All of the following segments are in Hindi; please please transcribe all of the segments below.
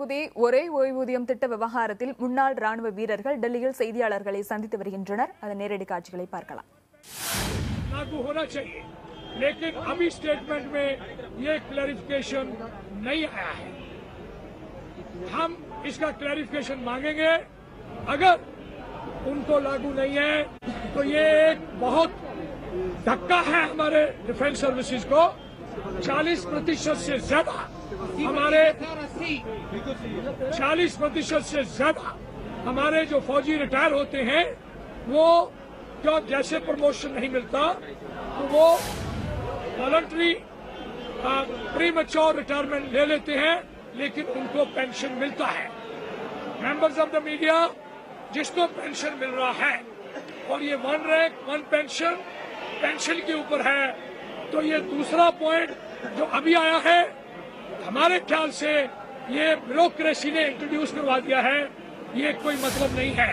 தொகுதி ஒரே ஓய்வூதியம் திட்ட விவகாரத்தில் முன்னாள் ராணுவ வீரர்கள் டெல்லியில் செய்தியாளர்களை சந்தித்து வருகின்றனர். அதன் நேரடி காட்சிகளை பார்க்கலாம். लागू होना चाहिए, लेकिन अभी स्टेटमेंट में ये क्लैरिफिकेशन नहीं आया है। हम इसका क्लैरिफिकेशन मांगेंगे। अगर उनको लागू नहीं है तो ये एक बहुत धक्का है हमारे डिफेंस सर्विसेज को। 40% से ज्यादा हमारे 40% से ज्यादा हमारे जो फौजी रिटायर होते हैं वो क्यों जैसे प्रमोशन नहीं मिलता तो वो वॉलंटरी प्रीमैच्योर रिटायरमेंट ले लेते हैं, लेकिन उनको पेंशन मिलता है। मेंबर्स ऑफ द मीडिया, जिसको पेंशन मिल रहा है और ये 1 रैंक 1 पेंशन के ऊपर है, तो ये दूसरा पॉइंट जो अभी आया है हमारे ख्याल से ये ब्यूरोक्रेसी ने इंट्रोड्यूस करवा दिया है। ये कोई मतलब नहीं है।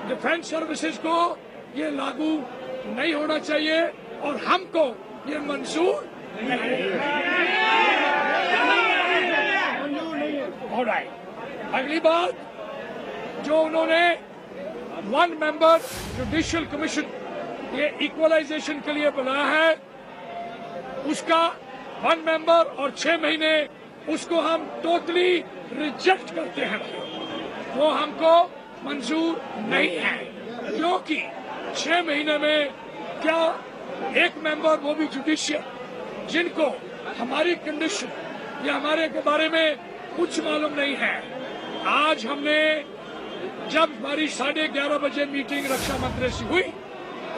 डिफेंस सर्विसेज को ये लागू नहीं होना चाहिए और हमको ये मंजूर नहीं है। ऑलराइट, अगली बात जो उन्होंने 1 मेंबर जुडिशियल कमीशन ये इक्वलाइजेशन के लिए बनाया है, उसका 1 मेंबर और 6 महीने उसको हम टोटली रिजेक्ट करते हैं। वो हमको मंजूर नहीं है, क्योंकि 6 महीने में क्या एक मेंबर, वो भी जुडिशियल, जिनको हमारी कंडीशन या हमारे के बारे में कुछ मालूम नहीं है। आज हमने जब हमारी 11:30 बजे मीटिंग रक्षा मंत्री से हुई,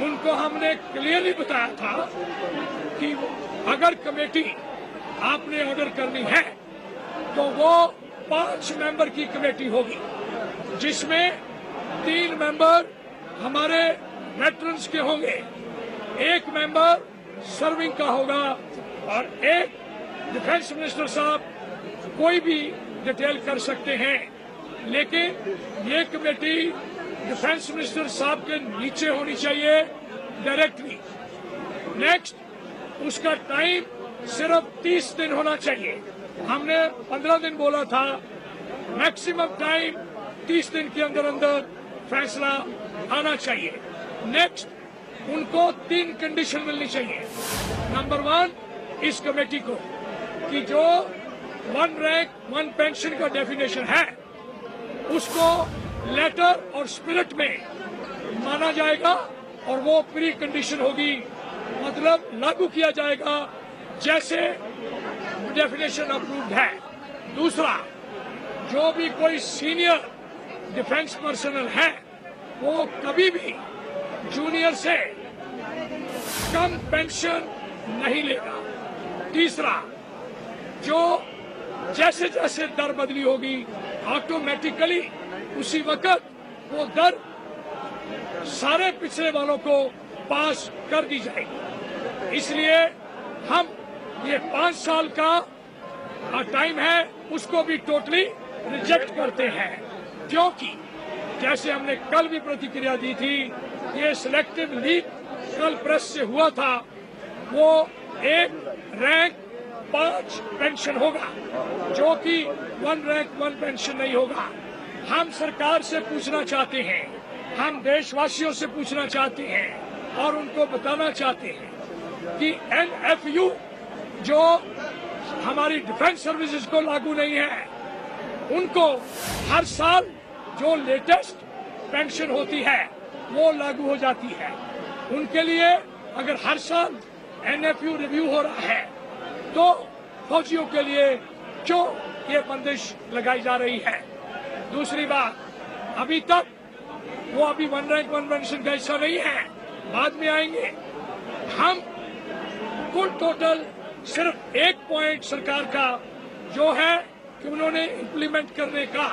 उनको हमने क्लियरली बताया था कि अगर कमेटी आपने ऑर्डर करनी है तो वो 5 मेंबर की कमेटी होगी, जिसमें 3 मेंबर हमारे वेटरन्स के होंगे, 1 मेंबर सर्विंग का होगा और 1 डिफेंस मिनिस्टर साहब कोई भी डिटेल कर सकते हैं। लेकिन ये कमेटी डिफेंस मिनिस्टर साहब के नीचे होनी चाहिए डायरेक्टली। नेक्स्ट, उसका टाइम सिर्फ 30 दिन होना चाहिए। हमने 15 दिन बोला था। मैक्सिमम टाइम 30 दिन के अंदर अंदर फैसला आना चाहिए। नेक्स्ट, उनको 3 कंडीशन मिलनी चाहिए। नंबर 1, इस कमेटी को कि जो 1 रैंक 1 पेंशन का डेफिनेशन है उसको लेटर और स्पिरिट में माना जाएगा और वो प्री कंडीशन होगी, मतलब लागू किया जाएगा जैसे डेफिनेशन अप्रूव्ड है। दूसरा, जो भी कोई सीनियर डिफेंस पर्सनल है वो कभी भी जूनियर से कम पेंशन नहीं लेगा। तीसरा, जो जैसे जैसे दर बदली होगी ऑटोमेटिकली उसी वक्त वो दर सारे पिछले वालों को पास कर दी जाएगी। इसलिए हम ये 5 साल का टाइम है उसको भी टोटली रिजेक्ट करते हैं, क्योंकि जैसे हमने कल भी प्रतिक्रिया दी थी, ये सिलेक्टिव लीक कल प्रेस से हुआ था, वो 1 रैंक 5 पेंशन होगा, जो कि 1 रैंक 1 पेंशन नहीं होगा। हम सरकार से पूछना चाहते हैं, हम देशवासियों से पूछना चाहते हैं और उनको बताना चाहते हैं कि NFU जो हमारी डिफेंस सर्विसेज को लागू नहीं है, उनको हर साल जो लेटेस्ट पेंशन होती है वो लागू हो जाती है। उनके लिए अगर हर साल NFU रिव्यू हो रहा है तो फौजियों के लिए क्यों ये बंदिश लगाई जा रही है? दूसरी बात, अभी तक वो अभी 1 रैंक 1 पेंशन का हिस्सा नहीं है, बाद में आएंगे। हम कुल टोटल सिर्फ 1 पॉइंट सरकार का जो है कि उन्होंने इम्प्लीमेंट करने का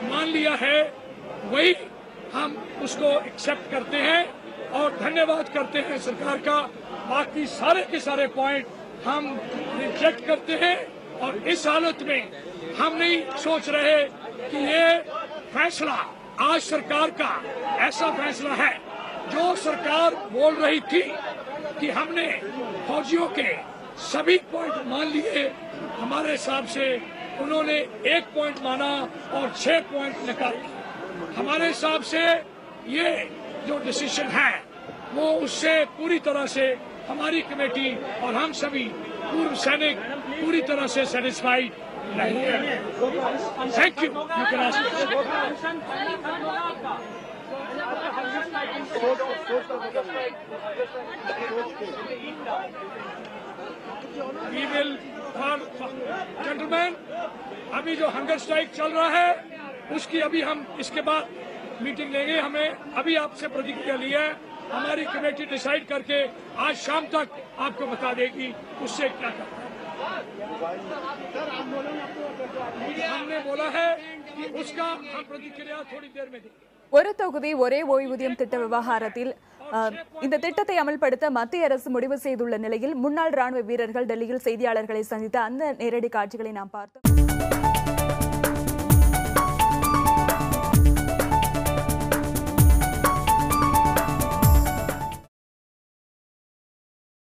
मान लिया है, वही हम उसको एक्सेप्ट करते हैं और धन्यवाद करते हैं सरकार का। बाकी सारे के सारे पॉइंट हम रिजेक्ट करते हैं और इस हालत में हम नहीं सोच रहे कि ये फैसला आज सरकार का ऐसा फैसला है जो सरकार बोल रही थी कि हमने फौजियों के सभी पॉइंट मान लिए। हमारे हिसाब से उन्होंने 1 पॉइंट माना और 6 पॉइंट निकाला। हमारे हिसाब से ये जो डिसीजन है वो उससे पूरी तरह से हमारी कमेटी और हम सभी पूर्व सैनिक पूरी तरह से सेटिस्फाइड नहीं है। Thank you. We will, gentlemen, अभी जो हंगर स्ट्राइक चल रहा है उसकी अभी हम इसके बाद मीटिंग लेंगे। हमें अभी आपसे प्रतिक्रिया ली है, हमारी कमेटी डिसाइड करके आज शाम तक आपको बता देगी उससे क्या करना है। हमने बोला है कि उसका हम प्रतिक्रिया थोड़ी देर में देंगे। ஒரு தொகுதி ஒரே ஓய்வூதியம் திட்ட விவகாரத்தில் இந்த திட்டத்தை அமல்படுத்த மத்திய அரசு முடிவு செய்துள்ள நிலையில் முன்னாள் ராணுவ வீரர்கள் டெல்லியில் செய்தியாளர்களை சந்தித்த அந்த நேரடி காட்சிகளை நாம் பார்த்தோம்.